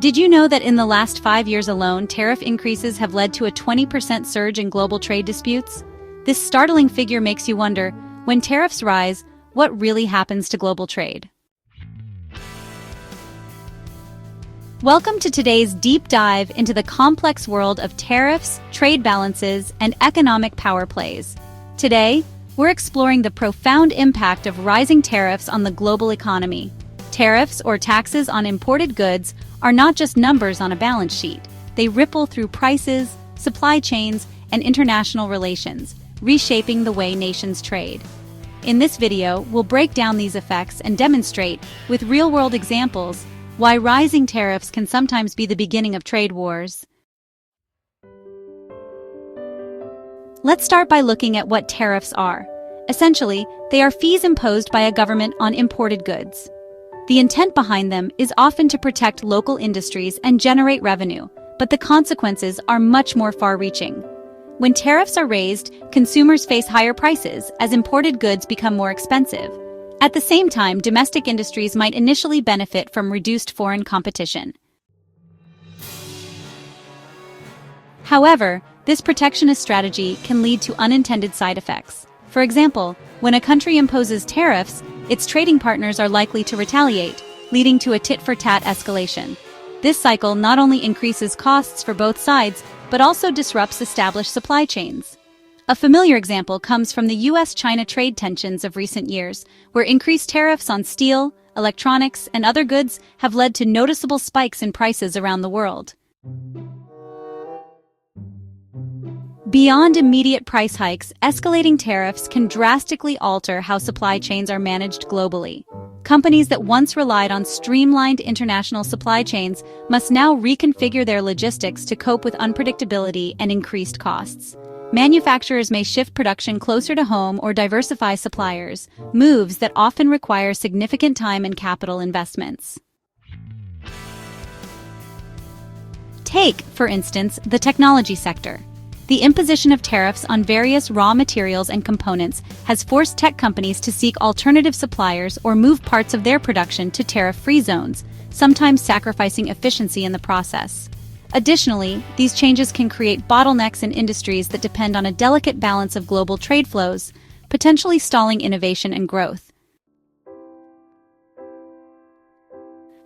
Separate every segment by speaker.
Speaker 1: Did you know that in the last 5 years alone, tariff increases have led to a 20% surge in global trade disputes? This startling figure makes you wonder, when tariffs rise, what really happens to global trade? Welcome to today's deep dive into the complex world of tariffs, trade balances, and economic power plays. Today, we're exploring the profound impact of rising tariffs on the global economy. Tariffs, or taxes on imported goods, are not just numbers on a balance sheet. They ripple through prices, supply chains, and international relations, reshaping the way nations trade. In this video, we'll break down these effects and demonstrate, with real-world examples, why rising tariffs can sometimes be the beginning of trade wars. Let's start by looking at what tariffs are. Essentially, they are fees imposed by a government on imported goods. The intent behind them is often to protect local industries and generate revenue, but the consequences are much more far-reaching. When tariffs are raised, consumers face higher prices as imported goods become more expensive. At the same time, domestic industries might initially benefit from reduced foreign competition. However, this protectionist strategy can lead to unintended side effects. For example, when a country imposes tariffs, its trading partners are likely to retaliate, leading to a tit-for-tat escalation. This cycle not only increases costs for both sides, but also disrupts established supply chains. A familiar example comes from the US-China trade tensions of recent years, where increased tariffs on steel, electronics, and other goods have led to noticeable spikes in prices around the world. Beyond immediate price hikes, escalating tariffs can drastically alter how supply chains are managed globally. Companies that once relied on streamlined international supply chains must now reconfigure their logistics to cope with unpredictability and increased costs. Manufacturers may shift production closer to home or diversify suppliers, moves that often require significant time and capital investments. Take, for instance, the technology sector. The imposition of tariffs on various raw materials and components has forced tech companies to seek alternative suppliers or move parts of their production to tariff-free zones, sometimes sacrificing efficiency in the process. Additionally, these changes can create bottlenecks in industries that depend on a delicate balance of global trade flows, potentially stalling innovation and growth.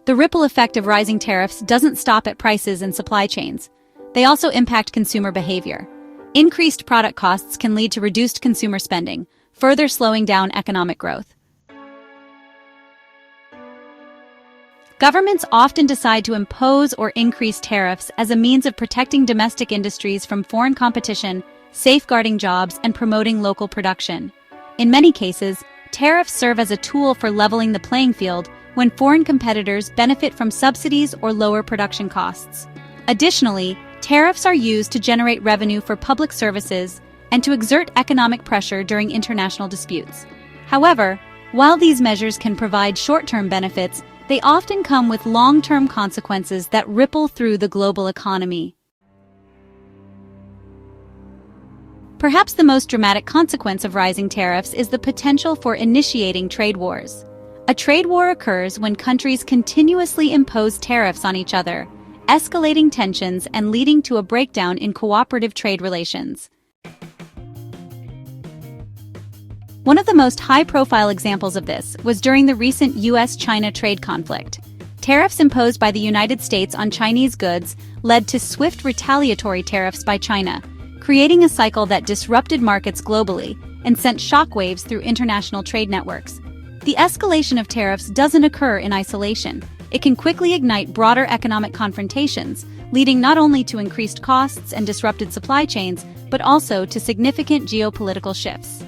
Speaker 1: The ripple effect of rising tariffs doesn't stop at prices and supply chains. They also impact consumer behavior. Increased product costs can lead to reduced consumer spending, further slowing down economic growth. Governments often decide to impose or increase tariffs as a means of protecting domestic industries from foreign competition, safeguarding jobs, and promoting local production. In many cases, tariffs serve as a tool for leveling the playing field when foreign competitors benefit from subsidies or lower production costs. Additionally, tariffs are used to generate revenue for public services and to exert economic pressure during international disputes. However, while these measures can provide short-term benefits, they often come with long-term consequences that ripple through the global economy. Perhaps the most dramatic consequence of rising tariffs is the potential for initiating trade wars. A trade war occurs when countries continuously impose tariffs on each other, escalating tensions and leading to a breakdown in cooperative trade relations. One of the most high-profile examples of this was during the recent US-China trade conflict. Tariffs imposed by the United States on Chinese goods led to swift retaliatory tariffs by China, creating a cycle that disrupted markets globally and sent shockwaves through international trade networks. The escalation of tariffs doesn't occur in isolation. It can quickly ignite broader economic confrontations, leading not only to increased costs and disrupted supply chains, but also to significant geopolitical shifts.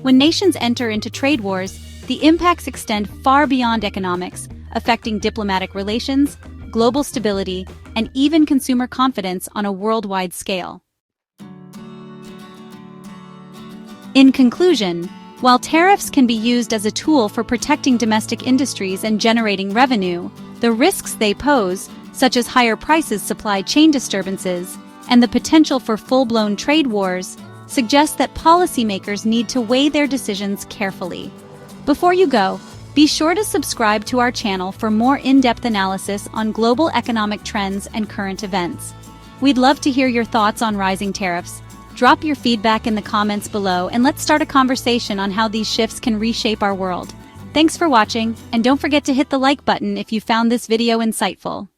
Speaker 1: When nations enter into trade wars, the impacts extend far beyond economics, affecting diplomatic relations, global stability, and even consumer confidence on a worldwide scale. In conclusion, while tariffs can be used as a tool for protecting domestic industries and generating revenue, the risks they pose, such as higher prices, supply chain disturbances, and the potential for full-blown trade wars, suggest that policymakers need to weigh their decisions carefully. Before you go, Be sure to subscribe to our channel for more in-depth analysis on global economic trends and current events. We'd love to hear your thoughts on rising tariffs. Drop your feedback in the comments below and let's start a conversation on how these shifts can reshape our world. Thanks for watching, and don't forget to hit the like button if you found this video insightful.